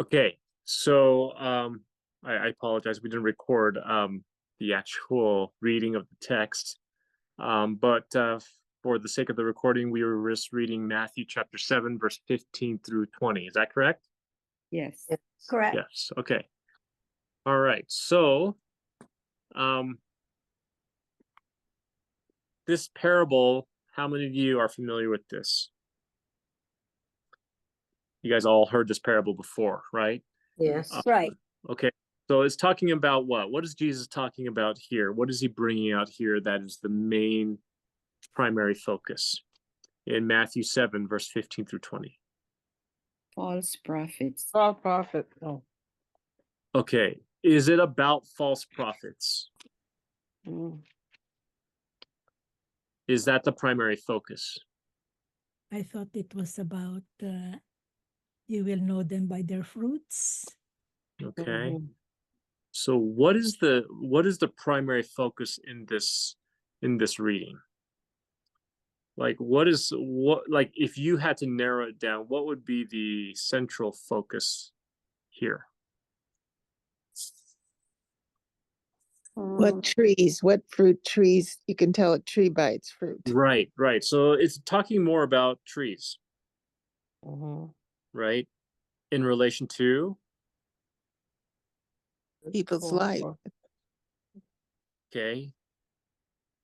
Okay, so I apologize. We didn't record the actual reading of the text, but for the sake of the recording, we were just reading Matthew chapter 7, verse 15 through 20. Is that correct? Yes. Yes. Correct. Yes. Okay. All right. So this parable, how many of you are familiar with this? You guys all heard this parable before, right? Yes. Right. Okay, so it's talking about what? What is Jesus talking about here? What is he bringing out here that is the main primary focus in Matthew 7, verse 15 through 20? False prophets. False prophet. Oh. Okay, is it about false prophets? Mm. Is that the primary focus? I thought it was about you will know them by their fruits. Okay. So what is the primary focus in this reading? Like what if you had to narrow it down, what would be the central focus here? What trees, what fruit trees? You can tell a tree by its fruit. Right. So it's talking more about trees, right? In relation to People's life. okay.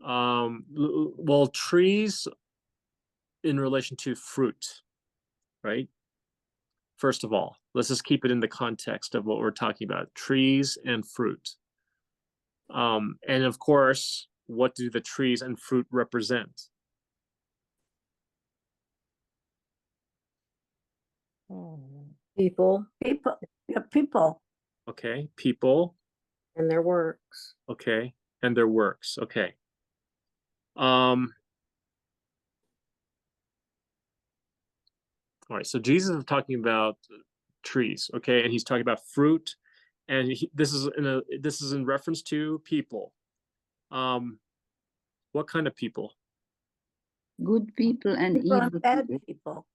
Well, trees in relation to fruit, right? First of all, let's just keep it in the context of what we're talking about: trees and fruit. And of course, what do the trees and fruit represent? People. People. Yeah, people. Okay, people. And their works. Okay, and their works. Okay. All right, so Jesus is talking about trees, okay, and he's talking about fruit, and this is in reference to people. What kind of people? Good people and People evil and bad people. people.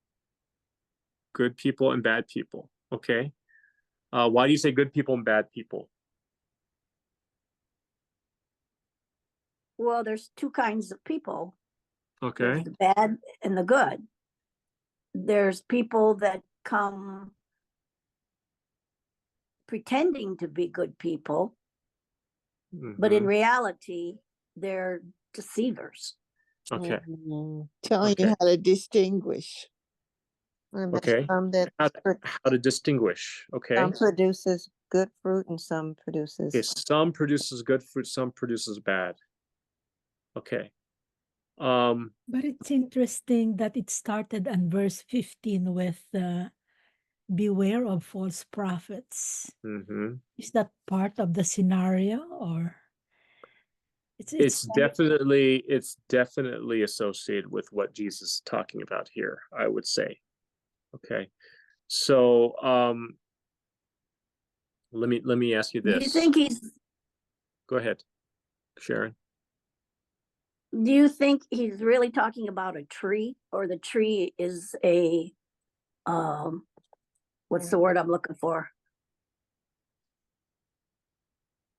Good people and bad people. Okay. Why do you say good people and bad people? Well, there's two kinds of people. Okay. There's the bad and the good. There's people that come pretending to be good people, but in Mhm. reality, they're deceivers. Okay. Telling you Okay. how to distinguish. And there's Okay. some that How to distinguish. Okay. Some produces good fruit and some produces. Okay. Some produces good fruit, some produces bad. Okay. But it's interesting that it started on verse 15 with beware of false prophets. mhm. Is that part of the scenario, or It's definitely associated with what Jesus is talking about here, I would say. Okay. So let me ask you Do this. you think Go ahead, Sharon. do you think he's really talking about a tree, or the tree is a what's the word I'm looking for?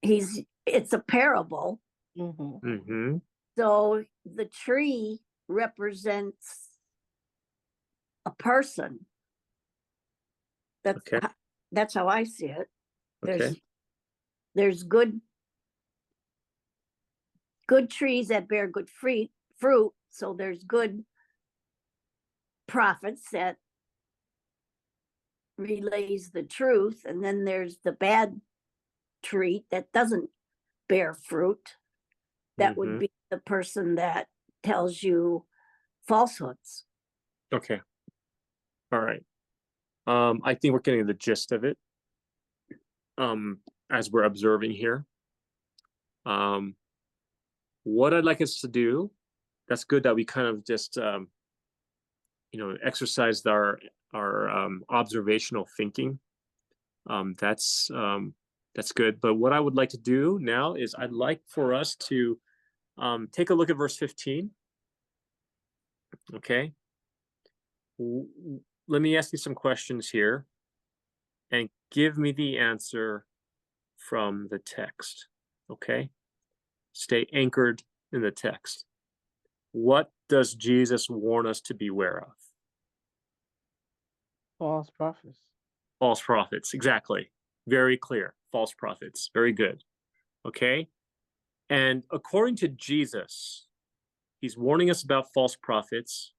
It's a parable. Mm-hmm. So the tree represents a person. Okay. That's how I see it. Okay. There's good trees that bear good fruit. So there's good prophets that relays the truth, and then there's the bad tree that doesn't bear fruit. That would be the person that tells you falsehoods. Okay. All right. I think we're getting the gist of it. As we're observing here. What I'd like us to do, that's good that we kind of just exercised our observational thinking. That's good. But what I would like to do now is I'd like for us to take a look at verse 15. Okay. Let me ask you some questions here, and give me the answer from the text. Okay? Stay anchored in the text. What does Jesus warn us to beware of? False prophets. False prophets. Exactly. Very clear. False prophets. Very good. Okay? And according to Jesus, he's warning us about false prophets.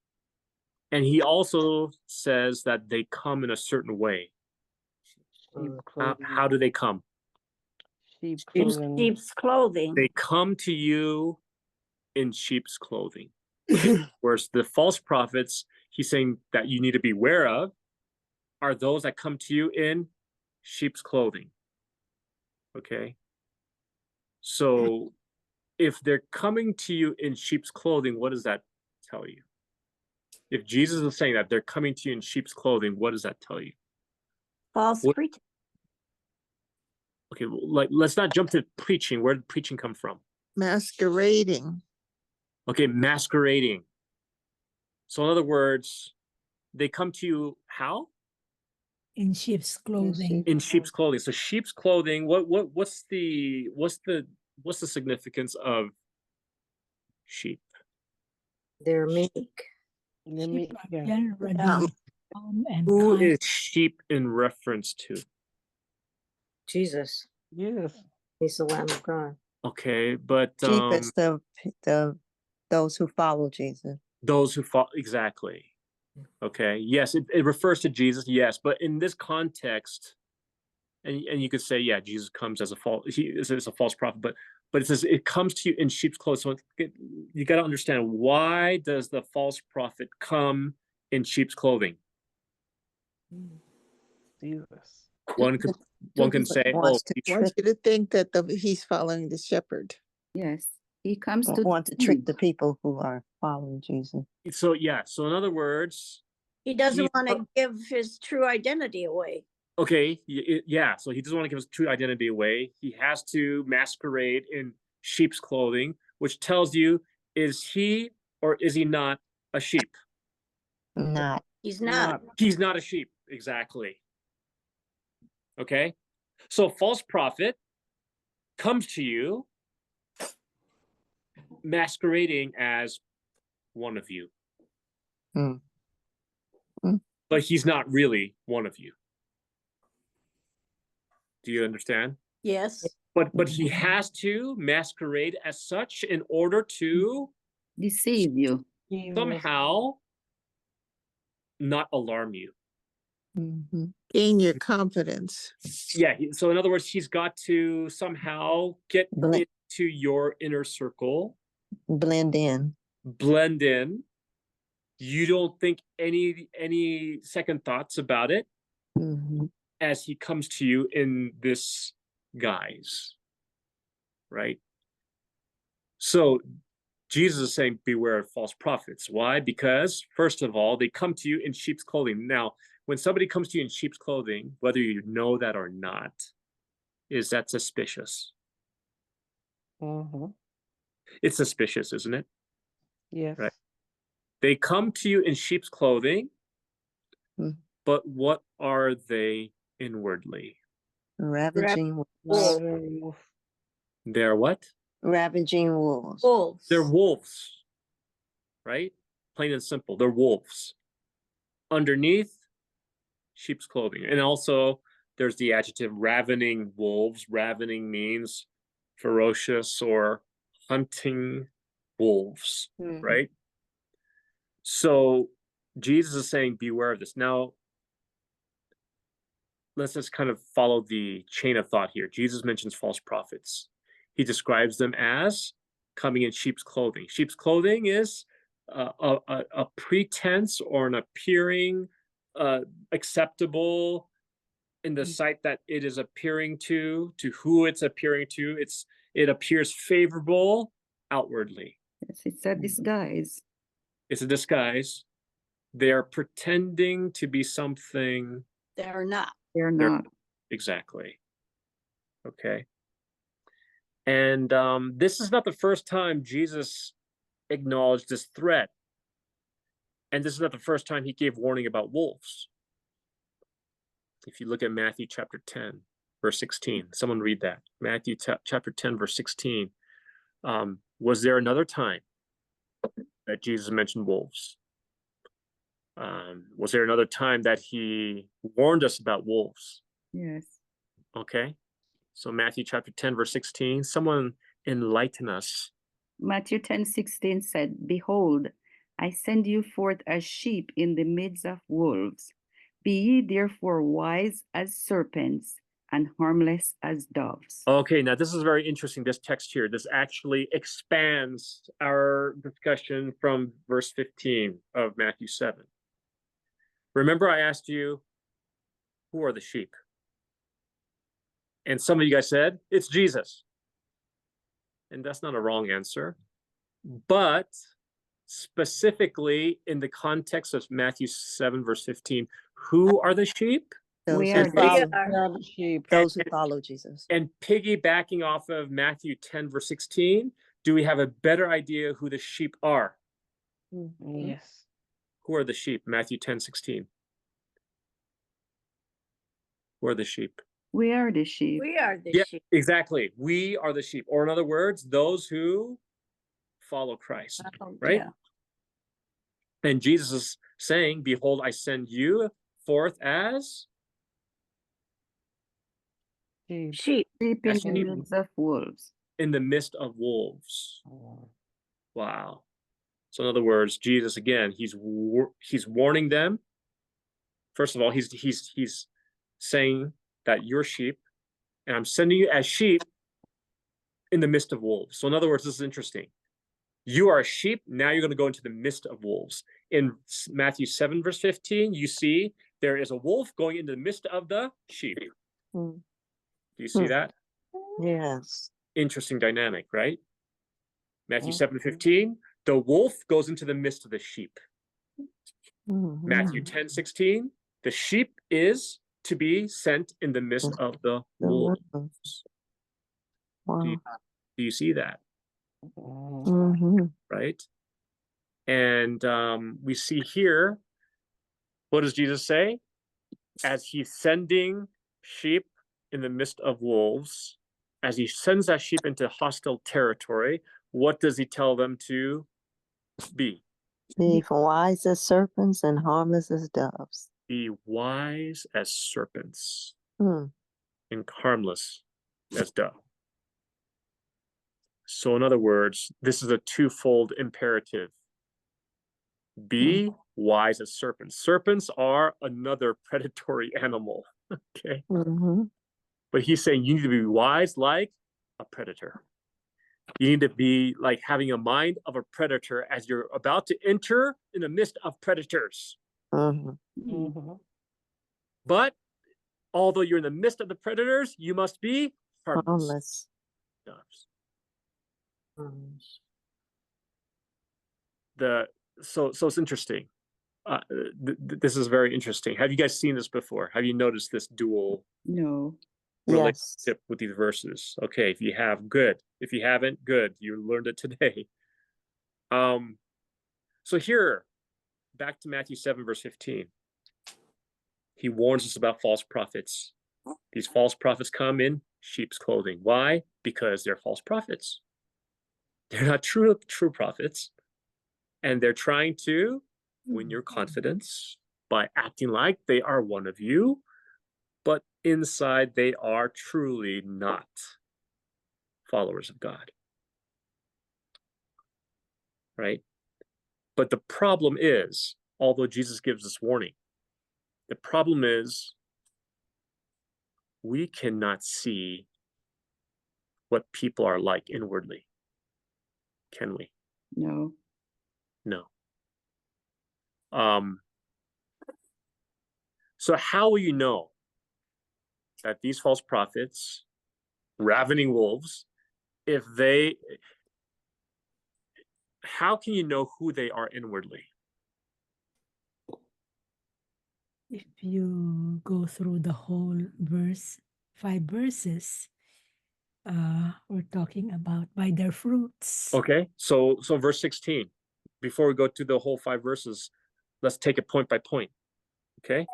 And he also says that they come in a certain way. Sheep How clothing. do they come? Sheep Sheep's, clothing. sheep's clothing. They come to you in sheep's clothing. Whereas the false prophets, he's saying that you need to beware of are those that come to you in sheep's clothing. Okay? So if they're coming to you in sheep's clothing, what does that tell you? If Jesus is saying that they're coming to you in sheep's clothing, what does that tell you? False What- pretense. Okay, like let's not jump to preaching. Where did preaching come from? Masquerading. Okay, masquerading. So in other words, they come to you how? In sheep's clothing. In sheep's clothing. So sheep's clothing, what's the significance of sheep? They're meek. Let Sheep me, are yeah. generally Um, calm and Who kind. is sheep in reference to? Jesus, Yes. he's the Lamb of God. Okay, but Sheep is those who follow Jesus. those who follow, exactly. Okay, yes, it refers to Jesus, yes, but in this context, and you could say, yeah, Jesus comes as a false prophet, but it says it comes to you in sheep's clothes. So you got to understand, why does the false prophet come in sheep's clothing? Jesus. One can say, oh, Wants to Wants trick, you to think that he's following the shepherd. Yes. He comes to want to trick deceive. the people who are following Jesus. so yeah. So in other words, He doesn't He's want not- to give his true identity away. okay, yeah. So he doesn't want to give his true identity away. He has to masquerade in sheep's clothing, which tells you, is he or is he not a sheep? Not. He's not. He's not a sheep, exactly. Okay, so false prophet comes to you masquerading as one of you, Hmm. Hmm. but he's not really one of you. Do you understand? Yes. But he has to masquerade as such in order to Deceive you. somehow not alarm you. Mhm. Gain your confidence. Yeah, so in other words, he's got to somehow get Blend, into your inner circle, blend in. blend in. You don't think any second thoughts about it Mhm. as he comes to you in this guise, right? So Jesus is saying, beware of false prophets. Why? Because first of all, they come to you in sheep's clothing. Now, when somebody comes to you in sheep's clothing, whether you know that or not, is that suspicious? Mm-hmm. It's suspicious, isn't it? Yes. Right. They come to you in sheep's clothing, but what are they inwardly? Ravaging, Wolf. They're what? ravaging wolves. Wolves. They're wolves, right? Plain and simple. They're wolves. Underneath, sheep's clothing. And also, there's the adjective ravening wolves. Ravening means ferocious or hunting wolves, Mhm. right? So Jesus is saying, beware of this. Now, let's just kind of follow the chain of thought here. Jesus mentions false prophets. He describes them as coming in sheep's clothing. Sheep's clothing is a pretense or an appearing acceptable in the sight that it is appearing to who it's appearing to. It appears favorable outwardly. Yes, it's a disguise. It's a disguise. They are pretending to be something. They're not. They're They're- not. Exactly. Okay. And this is not the first time Jesus acknowledged this threat. And this is not the first time he gave warning about wolves. If you look at Matthew chapter 10, verse 16, someone read that. Matthew chapter 10, verse 16. Was there another time that Jesus mentioned wolves? Was there another time that he warned us about wolves? Yes. Okay. So Matthew chapter 10, verse 16, someone enlighten us. Matthew 10:16 said, Behold, I send you forth as sheep in the midst of wolves. Be ye therefore wise as serpents and harmless as doves. Okay, now this is very interesting, this text here. This actually expands our discussion from verse 15 of Matthew 7. Remember, I asked you, who are the sheep? And some of you guys said, it's Jesus. And that's not a wrong answer. But specifically in the context of Matthew 7, verse 15, who are the sheep? Those We who are We follow, are. We are the sheep. those who follow Jesus. And piggybacking off of Matthew 10, verse 16, do we have a better idea who the sheep are? Yes. Who are the sheep? Matthew 10, 16. Who are the sheep? We are the sheep. We are the Yeah, sheep. exactly. We are the sheep. Or in other words, those who follow Christ, Oh, right? yeah. And Jesus is saying, behold, I send you forth as Sheep. Sheep. Sheep in As the sheep. midst of wolves. in the midst of wolves. Oh, Wow. So in other words, Jesus, again, he's warning them. First of all, he's saying that you're sheep, and I'm sending you as sheep in the midst of wolves. So in other words, this is interesting. You are a sheep, now you're going to go into the midst of wolves. In Matthew 7, verse 15, you see there is a wolf going into the midst of the sheep. Mm. Do you see that? Yes. Interesting dynamic, right? Matthew Mhm. 7:15, the wolf goes into the midst of the sheep. Mhm. Matthew 10:16, the sheep is to be sent in the midst of the The wolves. wolves. Do you, Wow. do you see that, Mhm. Mm-hmm. right? And we see here, what does Jesus say? As he's sending sheep in the midst of wolves, as he sends that sheep into hostile territory, what does he tell them to be? Be wise as serpents and harmless as doves. Be wise as serpents Hmm. and harmless as dove. So in other words, this is a twofold imperative. Be wise as serpents. Serpents are another predatory animal. Okay. Mm-hmm. But he's saying you need to be wise like a predator. You need to be like having a mind of a predator as you're about to enter in the midst of predators. Mm-hmm. Mhm. But although you're in the midst of the predators, you must be harmless. Harmless. Doves. Mm. So it's interesting. This is very interesting. Have you guys seen this before? Have you noticed this dual No. Yes. relationship with these verses? Okay, if you have, good. If you haven't, good. You learned it today. So here, back to Matthew 7, verse 15. He warns us about false prophets. These false prophets come in sheep's clothing. Why? Because they're false prophets. They're not true prophets. And they're trying to win your confidence by acting like they are one of you, but inside they are truly not followers of God. Right? But the problem is, although Jesus gives this warning, the problem is we cannot see what people are like inwardly. Can we? No. No. So how will you know that these false prophets, ravening wolves, how can you know who they are inwardly? If you go through the whole verse, 5 verses, we're talking about by their fruits. Okay, so verse 16, before we go to the whole 5 verses, let's take it point by point. Okay,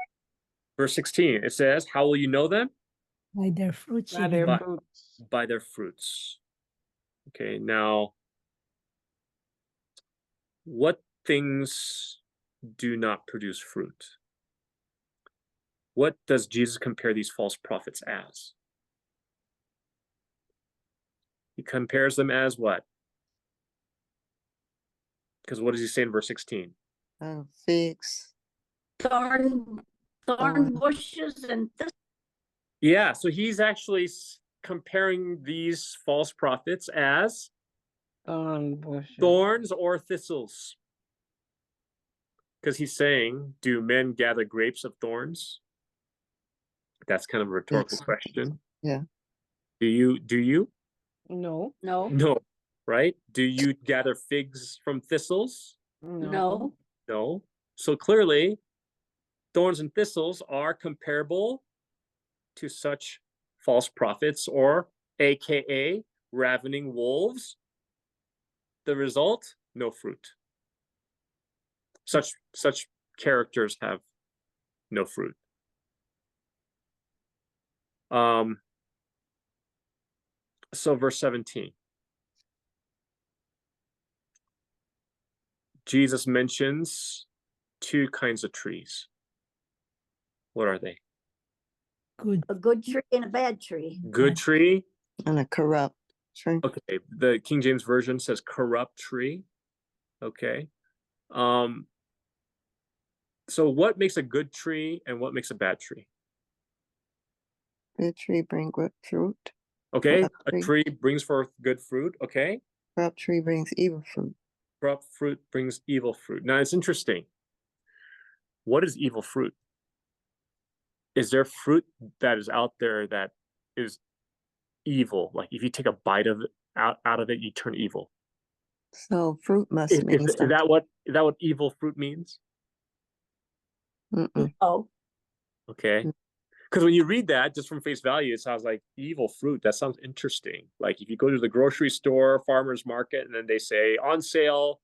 Verse 16, it says, how will you know them? By their fruits By you their will By- know. fruits. By their fruits. Okay, now, what things do not produce fruit? What does Jesus compare these false prophets as? He compares them as what? Because what does he say in verse 16? Figs. Thorn Thorn. bushes and this. Yeah, so he's actually comparing these false prophets as Thorn bushes. thorns or thistles. Because he's saying, do men gather grapes of thorns? That's kind of a rhetorical Yes. question. Yeah. Do you? No. No, No, right? Do you gather figs from thistles? no. No. So clearly, thorns and thistles are comparable to such false prophets, or AKA ravening wolves. The result, no fruit. Such characters have no fruit. So verse 17. Jesus mentions two kinds of trees. What are they? Good. A good tree and a bad tree. Good Bad. tree. And a corrupt tree. Okay, the King James Version says corrupt tree. Okay. So what makes a good tree and what makes a bad tree? Good tree bring good fruit. Okay, Corrupt a tree brings forth good fruit. Okay, Corrupt tree brings evil fruit. corrupt fruit brings evil fruit. Now it's interesting. What is evil fruit? Is there fruit that is out there that is evil? Like if you take a bite of it out of it, you turn evil. So fruit must mean Is something. that what evil fruit means? Mm-mm. Oh, Okay. Because when you read that just from face value, it sounds like evil fruit. That sounds interesting. Like if you go to the grocery store, farmer's market, and then they say on sale,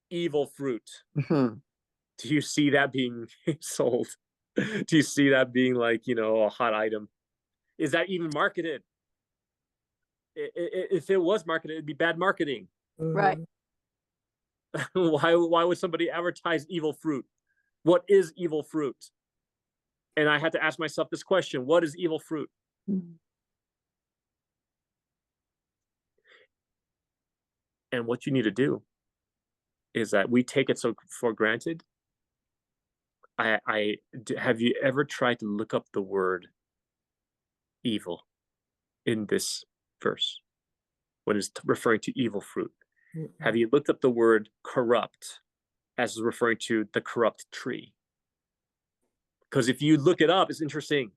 evil fruit. Mhm. Do you see that being sold? Do you see that being like, a hot item? Is that even marketed? If it was marketed, it'd be bad marketing. right. Why would somebody advertise evil fruit? What is evil fruit? And I had to ask myself this question: what is evil fruit? Mhm. And what you need to do is that we take it so for granted. Have you ever tried to look up the word evil in this verse when it's referring to evil fruit? Have you looked up the word corrupt as referring to the corrupt tree? Because if you look it up, it's interesting.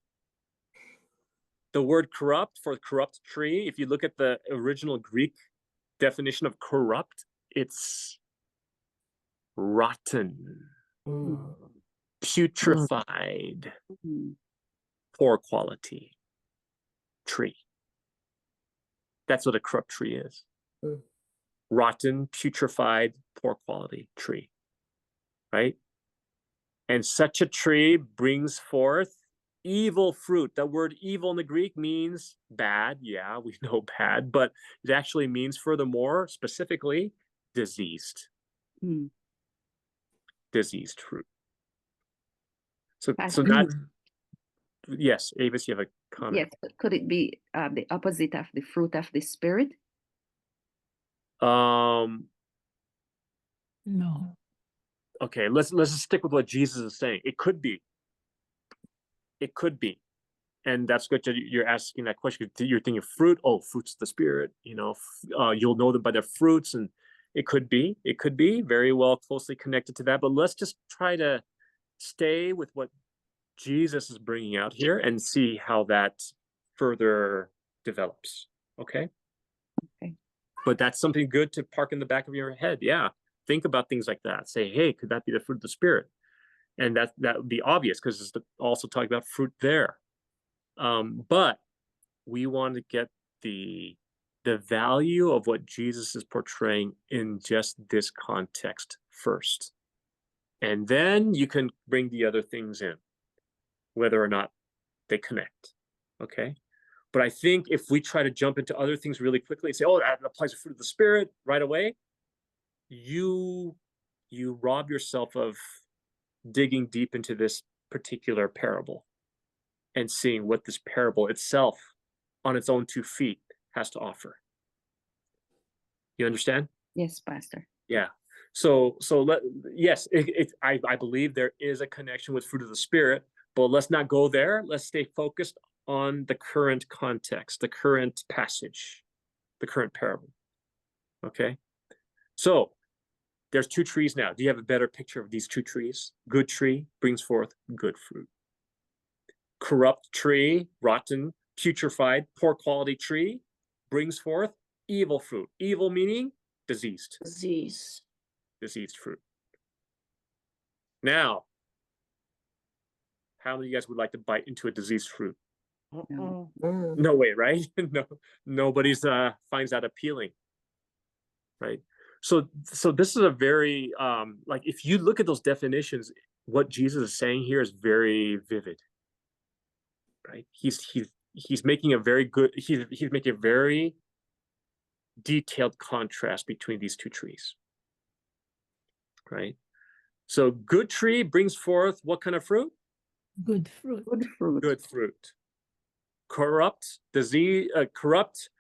The word corrupt for corrupt tree, if you look at the original Greek definition of corrupt, it's rotten, putrefied, Mhm. poor quality tree. That's what a corrupt tree is. Rotten, putrefied, poor quality tree, right? And such a tree brings forth evil fruit. The word evil in the Greek means bad. Yeah, we know bad, but it actually means, furthermore, specifically, diseased. Mm. Diseased fruit. So Pastor, not, yes, Avis, you have a comment. yes, but could it be the opposite of the fruit of the spirit? No. Okay, let's just stick with what Jesus is saying. It could be. It could be. And that's good that you're asking that question. You're thinking fruit. Oh, fruits of the spirit. You'll know them by their fruits, and it could be very well closely connected to that. But let's just try to stay with what Jesus is bringing out here and see how that further develops. Okay. Okay. But that's something good to park in the back of your head. Yeah, think about things like that. Say, hey, could that be the fruit of the spirit? And that would be obvious because it's also talking about fruit there. But we want to get the value of what Jesus is portraying in just this context first. And then you can bring the other things in. whether or not they connect. Okay. But I think if we try to jump into other things really quickly and say, oh, that applies to fruit of the spirit right away, you rob yourself of digging deep into this particular parable and seeing what this parable itself on its own 2 feet has to offer. You understand? Yes, Pastor. Yeah. Yes, I believe there is a connection with fruit of the spirit, but let's not go there. Let's stay focused on the current context, the current passage, the current parable. Okay. So there's 2 trees now. Do you have a better picture of these 2 trees? Good tree brings forth good fruit. Corrupt tree, rotten, putrefied, poor quality tree brings forth evil fruit. Evil meaning diseased fruit. Now, how many of you guys would like to bite into a diseased fruit? No. No way, right? No, nobody's finds that appealing, right? So this is a very like, if you look at those definitions, what Jesus is saying here is very vivid, right? He's making a very good, he's making a very detailed contrast between these 2 trees, right? So good tree brings forth what kind of fruit? Good fruit. Good fruit. Good fruit. Corrupt, corrupt,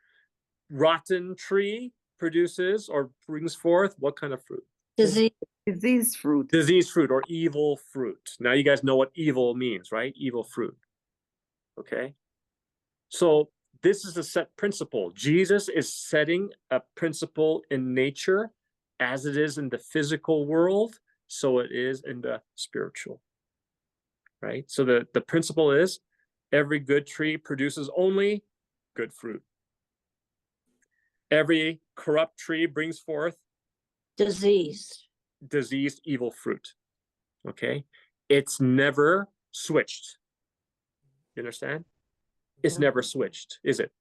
rotten tree produces or brings forth what kind of fruit? Disease fruit. Disease fruit or evil fruit. Now you guys know what evil means, right? Evil fruit. Okay. So this is a set principle. Jesus is setting a principle in nature as it is in the physical world, so it is in the spiritual. Right? So the principle is every good tree produces only good fruit. Every corrupt tree brings forth diseased, evil fruit. Okay? It's never switched. You understand? It's never switched, is it?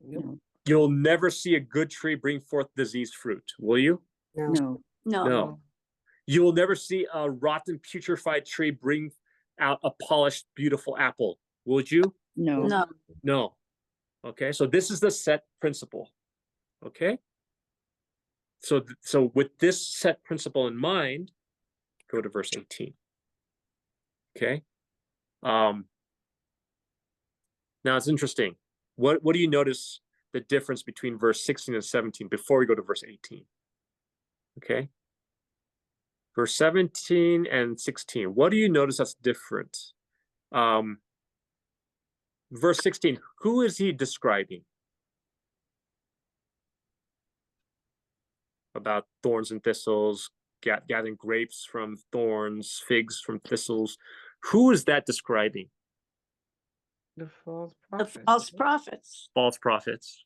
No. You'll never see a good tree bring forth diseased fruit, will you? No. No. You will never see a rotten, putrefied tree bring out a polished, beautiful apple, would you? No. No. Okay, so this is the set principle. Okay? So with this set principle in mind, go to verse 18. Okay? Now it's interesting. What do you notice the difference between verse 16 and 17 before we go to verse 18? Okay? Verse 17 and 16. What do you notice that's different? Verse 16, who is he describing? About thorns and thistles, gathering grapes from thorns, figs from thistles. Who is that describing? The false The prophet. false prophets. False prophets.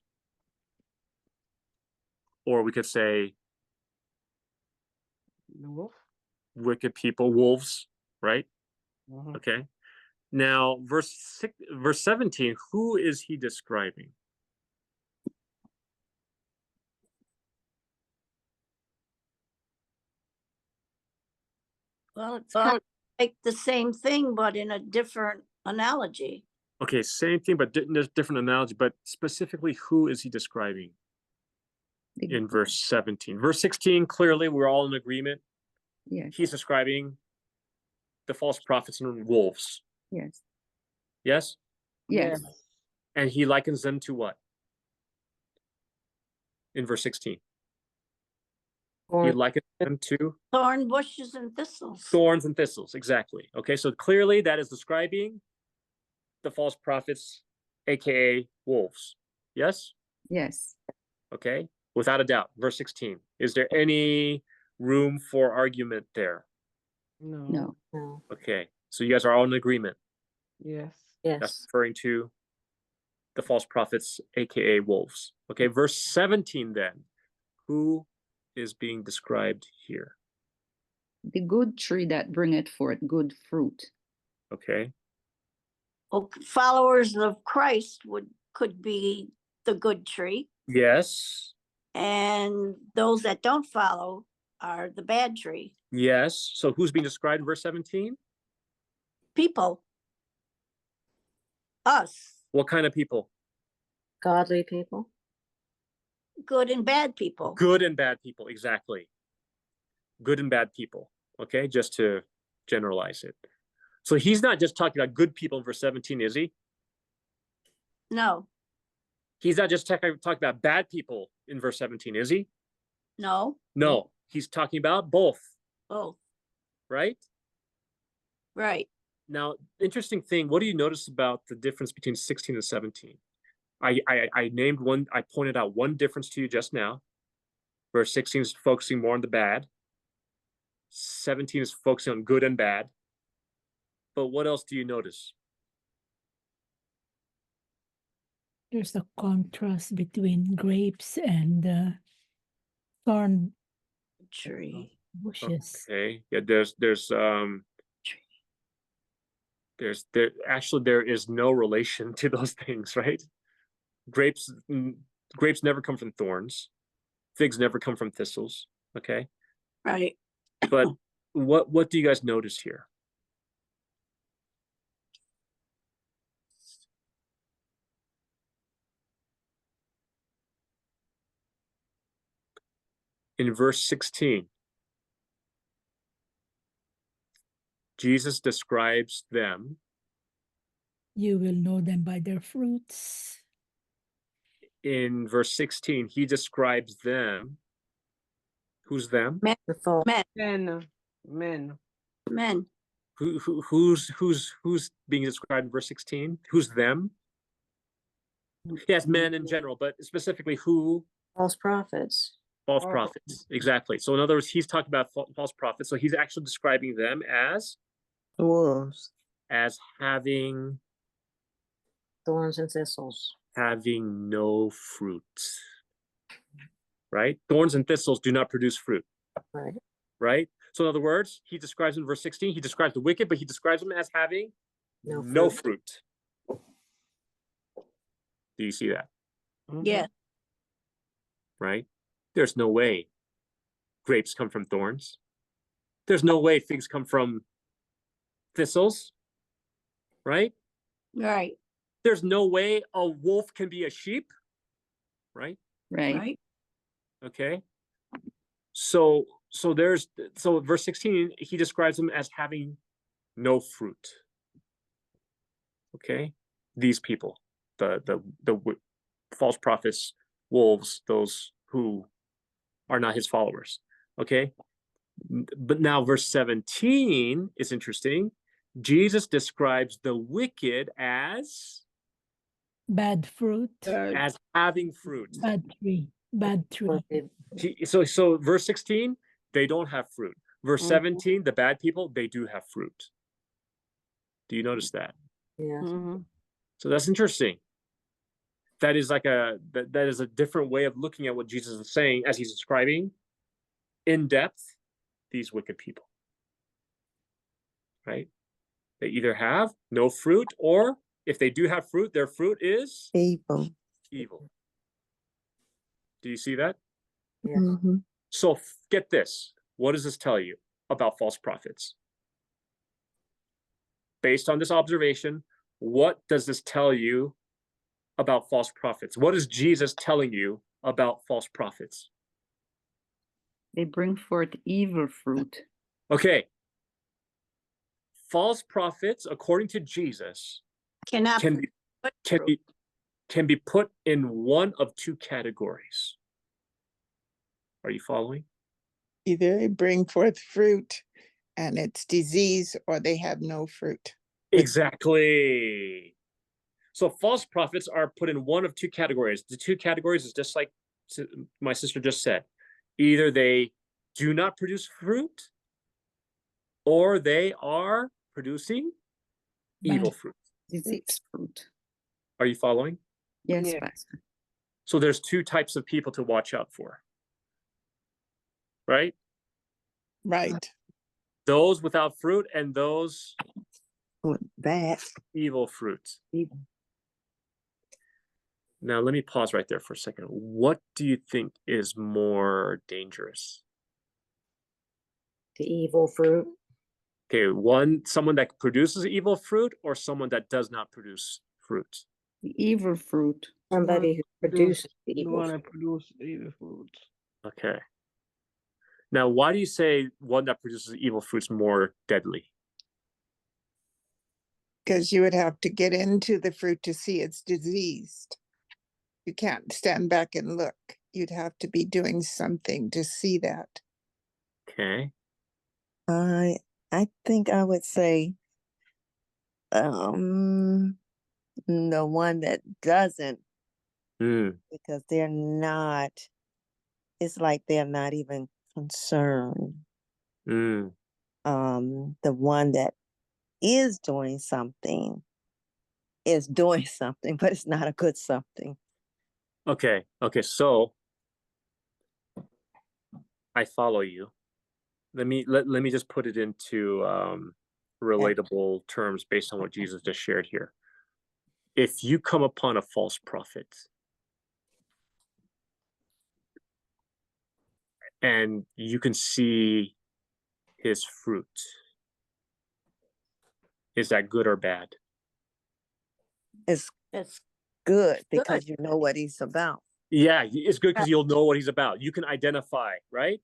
Or we could say The wolf. wicked people, wolves, right? Mhm. Okay. Now, verse 17, who is he describing? Well, it's kind of like the same thing, but in a different analogy. Okay, same thing, but there's different analogy, but specifically, who is he describing in verse 17? Verse 16, clearly, we're all in agreement. Yes. He's describing the false prophets and wolves. Yes. Yes? Yes. And he likens them to what? In verse 16. He likens them to Thorn bushes and thistles. thorns and thistles, exactly. Okay, so clearly that is describing the false prophets, aka wolves. Yes? Yes. Okay, without a doubt. Verse 16. Is there any room for argument there? No. No. Okay, so you guys are all in agreement. Yes. That's referring to the false prophets, aka wolves. Okay, verse 17 then. Who is being described here? The good tree that bringeth forth good fruit. Okay, Well, followers of Christ could be the good tree, yes, and those that don't follow are the bad tree. yes. So who's being described in verse 17? People. Us, What kind of people? Godly people. good and bad people. Good and bad people, exactly. Good and bad people, okay? Just to generalize it. So he's not just talking about good people in verse 17, is he? No, He's not just talking about bad people in verse 17, is he? no, No, he's talking about both, both. right? Right. Now, interesting thing, what do you notice about the difference between 16 and 17? I named one, I pointed out one difference to you just now. Verse 16 is focusing more on the bad. 17 is focusing on good and bad. But what else do you notice? There's a contrast between grapes and thorn Tree. bushes. Okay, yeah, there actually there is no relation to those things, right? Grapes never come from thorns. Figs never come from thistles. Okay, Right. but what do you guys notice here? In verse 16, Jesus describes them. You will know them by their fruits. In verse 16, he describes them. Who's them? Men. The false. Men. Men. Men. Who's being described in verse 16? Who's them? Yes, men in general, but specifically who? False prophets. False prophets. Exactly. So in other words, he's talking about false prophets. So he's actually describing them as Wolves. having Thorns and thistles. no fruit. Right? Thorns and thistles do not produce fruit. Right. Right? So in other words, he describes in verse 16, he describes the wicked, but he describes them as having no fruit. Do you see that? Yeah. Right? There's no way grapes come from thorns. There's no way figs come from thistles. Right? Right. There's no way a wolf can be a sheep. Right? Right. Right. Okay. So verse 16, he describes them as having no fruit. Okay. These people, the false prophets, wolves, those who are not his followers. Okay. But now verse 17 is interesting. Jesus describes the wicked as Bad fruit. having fruit. Bad tree. Bad tree. So verse 16, they don't have fruit. Verse 17, the bad people, they do have fruit. Do you notice that? Yeah. So that's interesting. That is like that is a different way of looking at what Jesus is saying as he's describing in depth these wicked people. Right? They either have no fruit, or if they do have fruit, their fruit is Evil. evil. Do you see that? Yeah. Mhm. So get this. What does this tell you about false prophets? Based on this observation, what does this tell you about false prophets? What is Jesus telling you about false prophets? They bring forth evil fruit. Okay. False prophets, according to Jesus, Cannot can be put in one of two categories. Are you following? Either they bring forth fruit and it's disease, or they have no fruit. Exactly. So false prophets are put in one of two categories. The two categories is just like my sister just said. Either they do not produce fruit, or they are producing evil fruit. Disease fruit. Are you following? Yes, Yeah. Pastor. So there's two types of people to watch out for. Right? Right. Those without fruit and those Bad. evil fruits. Now, let me pause right there for a second. What do you think is more dangerous? The evil fruit. Okay, someone that produces evil fruit, or someone that does not produce fruit? The evil fruit. Somebody who produces the The evil one fruit. that produces evil fruits. Okay. Now, why do you say one that produces evil fruits more deadly? Because you would have to get into the fruit to see it's diseased. You can't stand back and look. You'd have to be doing something to see that. Okay. I think I would say the one that doesn't, Mm, because they're not, it's like they're not even concerned. mm. The one that is doing something, but it's not a good something. Okay. Okay. So I follow you. Let me just put it into relatable terms based on what Jesus just shared here. If you come upon a false prophet and you can see his fruit, is that good or bad? It's It's good good. because you know what he's about. Yeah, it's good because you'll know what he's about. You can identify, right?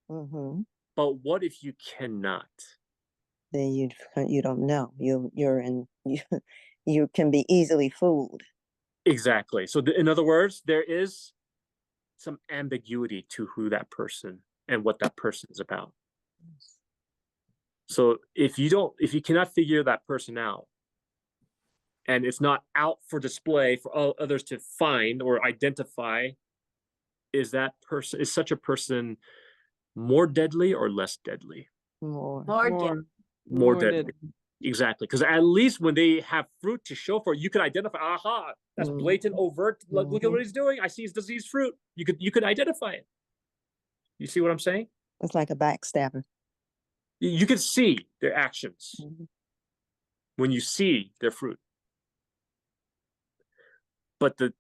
Mm-hmm. But what if you cannot? Then you don't know. You can be easily fooled. Exactly. So in other words, there is some ambiguity to who that person and what that person is about. So if you cannot figure that person out, and it's not out for display for all others to find or identify, is such a person more deadly or less deadly? More. More More, More more deadly. than Exactly. Because at least when they have fruit to show for it, you can identify, aha, that's Mhm. blatant, overt. Look at Mhm. what he's doing. I see his diseased fruit. You could identify it. You see what I'm saying? It's like a backstabber. You can see their actions Mhm. when you see their fruit. But the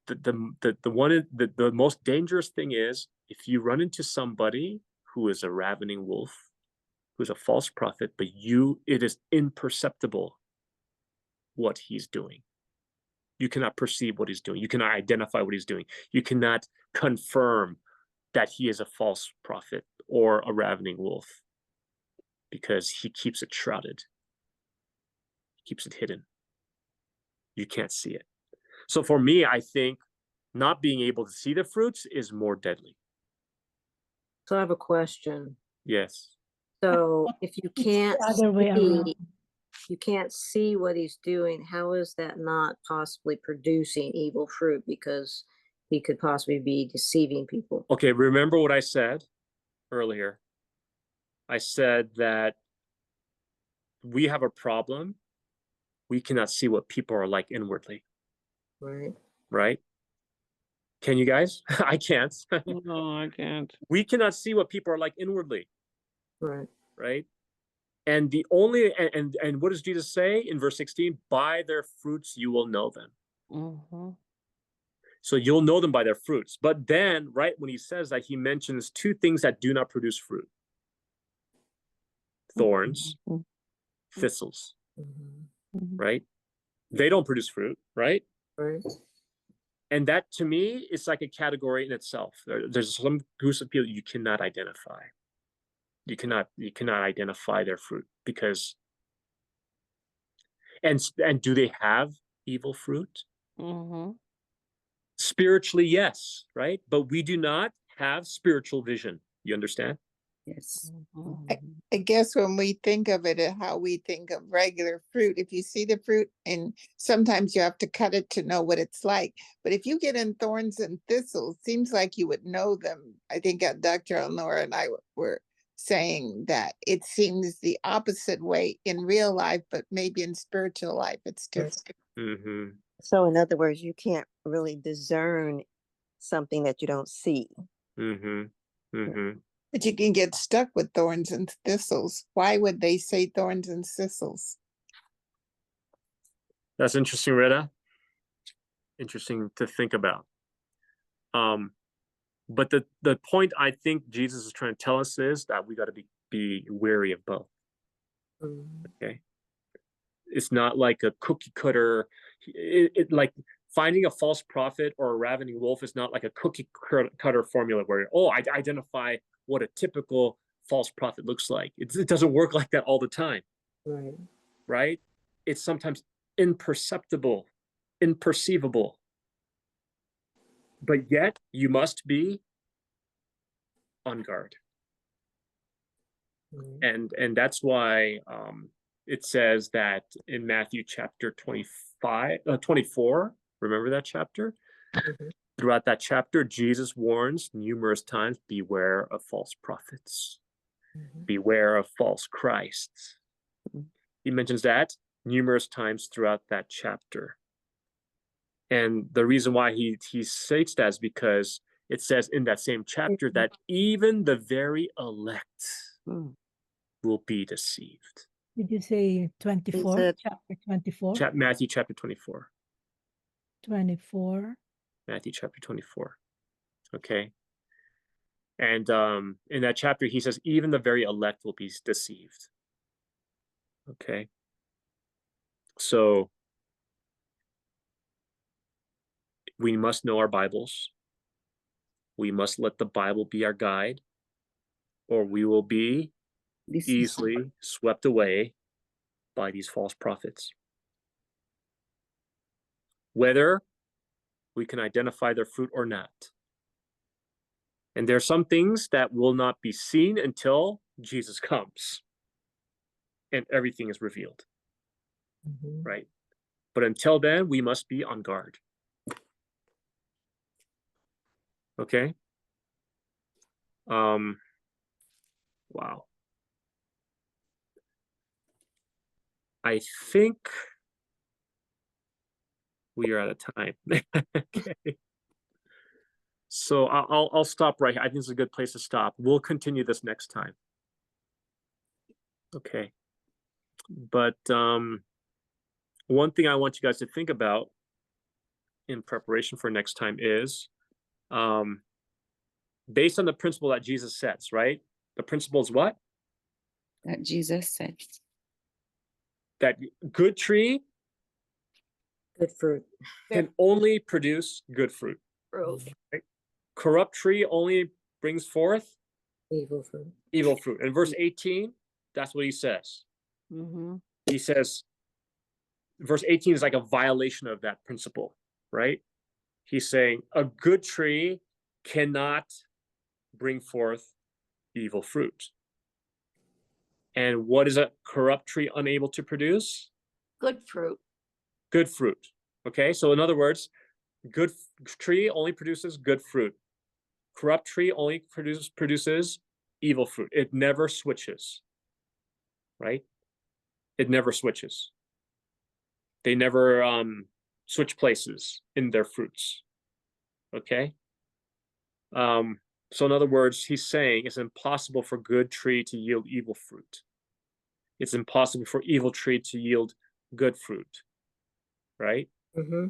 most dangerous thing is if you run into somebody who is a ravening wolf, who's a false prophet, but it is imperceptible what he's doing. You cannot perceive what he's doing. You cannot identify what he's doing. You cannot confirm that he is a false prophet or a ravening wolf because he keeps it shrouded. He keeps it hidden. You can't see it. So for me, I think not being able to see the fruits is more deadly. So I have a question. Yes. So if you It's can't the other way around. you can't see what he's doing, how is that not possibly producing evil fruit? Because he could possibly be deceiving people. Okay, remember what I said earlier. I said that we have a problem. We cannot see what people are like inwardly, Right. right? Can you guys? I can't. no, I can't. We cannot see what people are like inwardly, Right. right? And the only and what does Jesus say in verse 16? By their fruits you will know them. Mm-hmm. So you'll know them by their fruits. But then, right when he says that, he mentions two things that do not produce fruit: thorns, Mhm. thistles, Mhm. Mhm. right? They don't produce fruit, right? Right. And that to me is like a category in itself. There's some groups of people you cannot identify. You cannot identify their fruit because and do they have evil fruit? Mm-hmm. Spiritually, yes, right? But we do not have spiritual vision. You understand? Yes. Mm-hmm. I guess when we think of it, how we think of regular fruit, if you see the fruit, and sometimes you have to cut it to know what it's like. But if you get in thorns and thistles, seems like you would know them. I think Dr. Eleanor and I were saying that it seems the opposite way in real life, but maybe in spiritual life, it's different. Mm-hmm. So in other words, you can't really discern something that you don't see. Mm-hmm. Mm-hmm. But you can get stuck with thorns and thistles. Why would they say thorns and thistles? That's interesting, Rita. Interesting to think about. But the point I think Jesus is trying to tell us is that we got to be wary of both. Mhm. Okay. It's not like a cookie cutter. Like finding a false prophet or a ravening wolf is not like a cookie cutter formula where, oh, I identify what a typical false prophet looks like. It doesn't work like that all the time, Right. right? It's sometimes imperceptible, imperceivable. But yet you must be on guard. Right. And that's why it says that in Matthew chapter 24, remember that chapter? Mhm. Throughout that chapter, Jesus warns numerous times, beware of false prophets, Mhm. beware of false Christs. He mentions that numerous times throughout that chapter. And the reason why he states that is because it says in that same chapter that even the very elect will be deceived. Did you say 24? said- Chapter 24? Matthew chapter 24. 24. Matthew chapter 24. Okay. And in that chapter, he says, even the very elect will be deceived. Okay. So we must know our Bibles. We must let the Bible be our guide, or we will be easily swept away by these false prophets. Whether we can identify their fruit or not. And there are some things that will not be seen until Jesus comes and everything is revealed, Mhm. right? But until then, we must be on guard. Okay? Wow. I think we are out of time. Okay. So I'll stop right here. I think it's a good place to stop. We'll continue this next time. Okay. But one thing I want you guys to think about in preparation for next time is based on the principle that Jesus sets, right? The principle is what? That Jesus said. That good tree Good fruit. can only produce good fruit. Fruit. Right? Corrupt tree only brings forth Evil fruit. evil fruit. In verse 18, that's what he says. He says, verse 18 is like a violation of that principle, right? He's saying a good tree cannot bring forth evil fruit. And what is a corrupt tree unable to produce? Good fruit. Good fruit. Okay, so in other words, good tree only produces good fruit. Corrupt tree only produces evil fruit. It never switches, right? It never switches. They never switch places in their fruits. Okay. So in other words, he's saying it's impossible for good tree to yield evil fruit. It's impossible for evil tree to yield good fruit, right? Mm-hmm.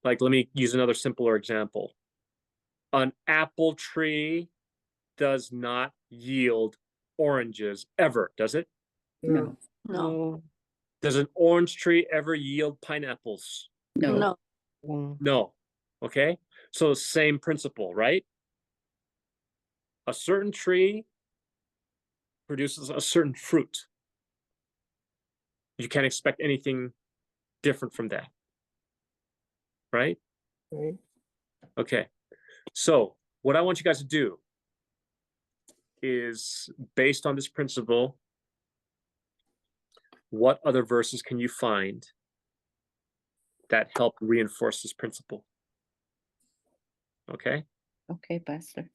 Like, let me use another simpler example. An apple tree does not yield oranges ever, does it? No. No. Does an orange tree ever yield pineapples? No. No. No. Okay. So same principle, right? A certain tree produces a certain fruit. You can't expect anything different from that. Right? Right. Okay. So what I want you guys to do is, based on this principle, what other verses can you find that help reinforce this principle? Okay. Okay, Pastor.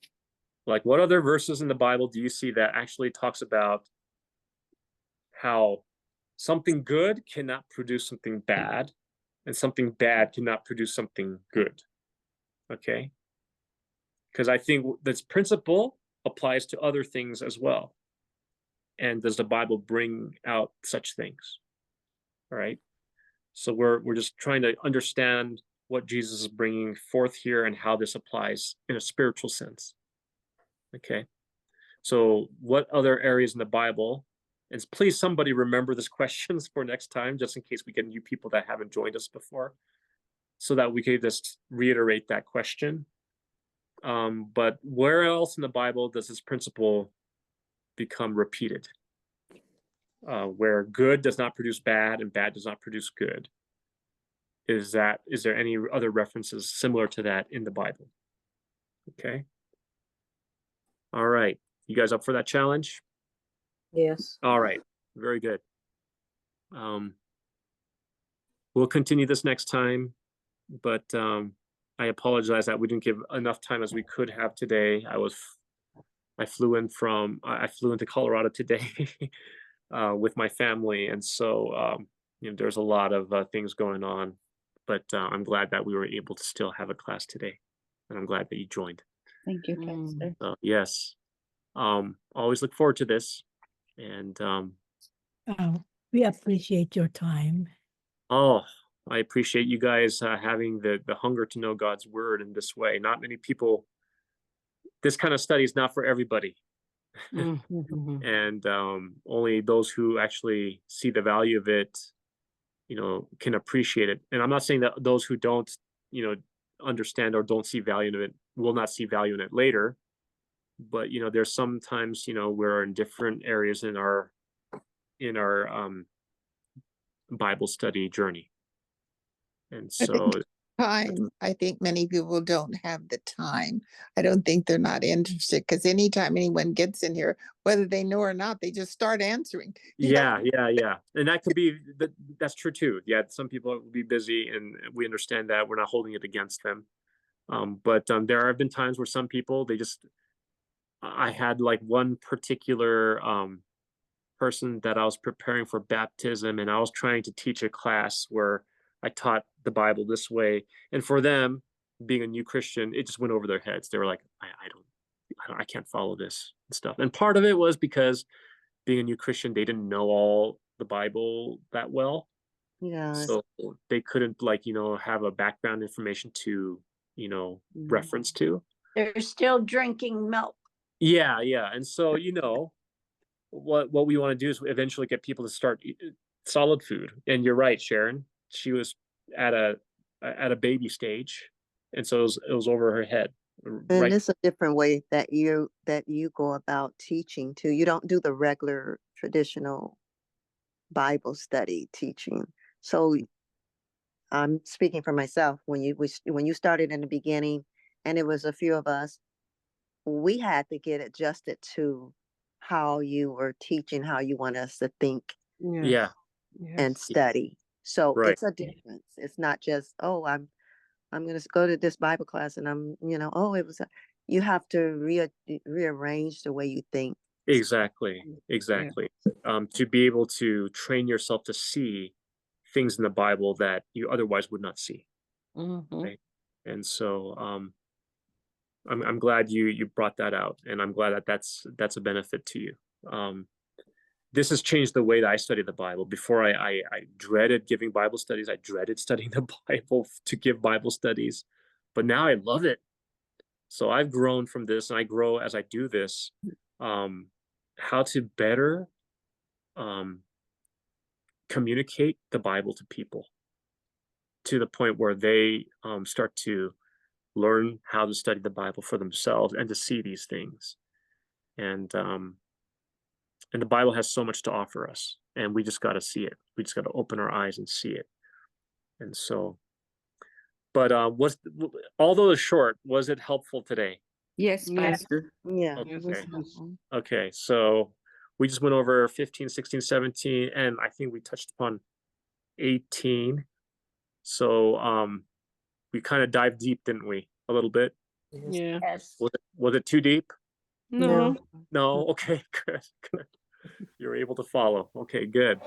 Like, what other verses in the Bible do you see that actually talks about how something good cannot produce something bad, and something bad cannot produce something good? Okay. Because I think this principle applies to other things as well. And does the Bible bring out such things? All right. So we're just trying to understand what Jesus is bringing forth here and how this applies in a spiritual sense. Okay. So what other areas in the Bible And please, somebody remember this questions for next time, just in case we get new people that haven't joined us before, so that we could just reiterate that question. But where else in the Bible does this principle become repeated? Where good does not produce bad and bad does not produce good. Is there any other references similar to that in the Bible? Okay. All right. You guys up for that challenge? Yes. All right. Very good. We'll continue this next time, but I apologize that we didn't give enough time as we could have today. I flew into Colorado today with my family, and so there's a lot of things going on. But I'm glad that we were able to still have a class today, and I'm glad that you joined. Thank you, Pastor. Yes, always look forward to this, and We appreciate your time. oh, I appreciate you guys having the hunger to know God's word in this way. Not many people. This kind of study is not for everybody. And only those who actually see the value of it, can appreciate it. And I'm not saying that those who don't, understand or don't see value in it will not see value in it later. But there's sometimes we're in different areas in our Bible study journey, and I think so time. I think many people don't have the time. I don't think they're not interested, because anytime anyone gets in here, whether they know or not, they just start answering. yeah, and that could be that's true too. Yeah, some people will be busy, and we understand that. We're not holding it against them. But there have been times where some people, I had like one particular person that I was preparing for baptism, and I was trying to teach a class where I taught the Bible this way, and for them, being a new Christian, it just went over their heads. They were like, I can't follow this and stuff. And part of it was because being a new Christian, they didn't know all the Bible that well, Yeah. so they couldn't have a background information to reference to. They're still drinking milk. Yeah, and so what we want to do is eventually get people to start solid food. And you're right, Sharon. She was at a baby stage, and so it was over her head. And Right? it's a different way that you go about teaching too. You don't do the regular traditional Bible study teaching. So I'm speaking for myself. When you started in the beginning, and it was a few of us, we had to get adjusted to how you were teaching, how you want us to think Yeah, and study. So right. it's a difference. It's not just, oh, I'm going to go to this Bible class, and you have to rearrange the way you think. Exactly. To be able to train yourself to see things in the Bible that you otherwise would not see. Right? And so I'm glad you brought that out, and I'm glad that that's a benefit to you. This has changed the way that I study the Bible. Before I dreaded giving Bible studies. I dreaded studying the Bible to give Bible studies, but now I love it. So I've grown from this, and I grow as I do this. How to better communicate the Bible to people, to the point where they start to learn how to study the Bible for themselves and to see these things. And the Bible has so much to offer us, and we just got to see it. We just got to open our eyes and see it. And so, but although it's short, was it helpful today? Yes, Pastor. Yeah. Okay. Okay, so we just went over 15, 16, 17, and I think we touched upon 18. So we kind of dived deep, didn't we? A little bit. Yeah. Yes. Was it too deep? No. No. Okay, good. You were able to follow. Okay, good.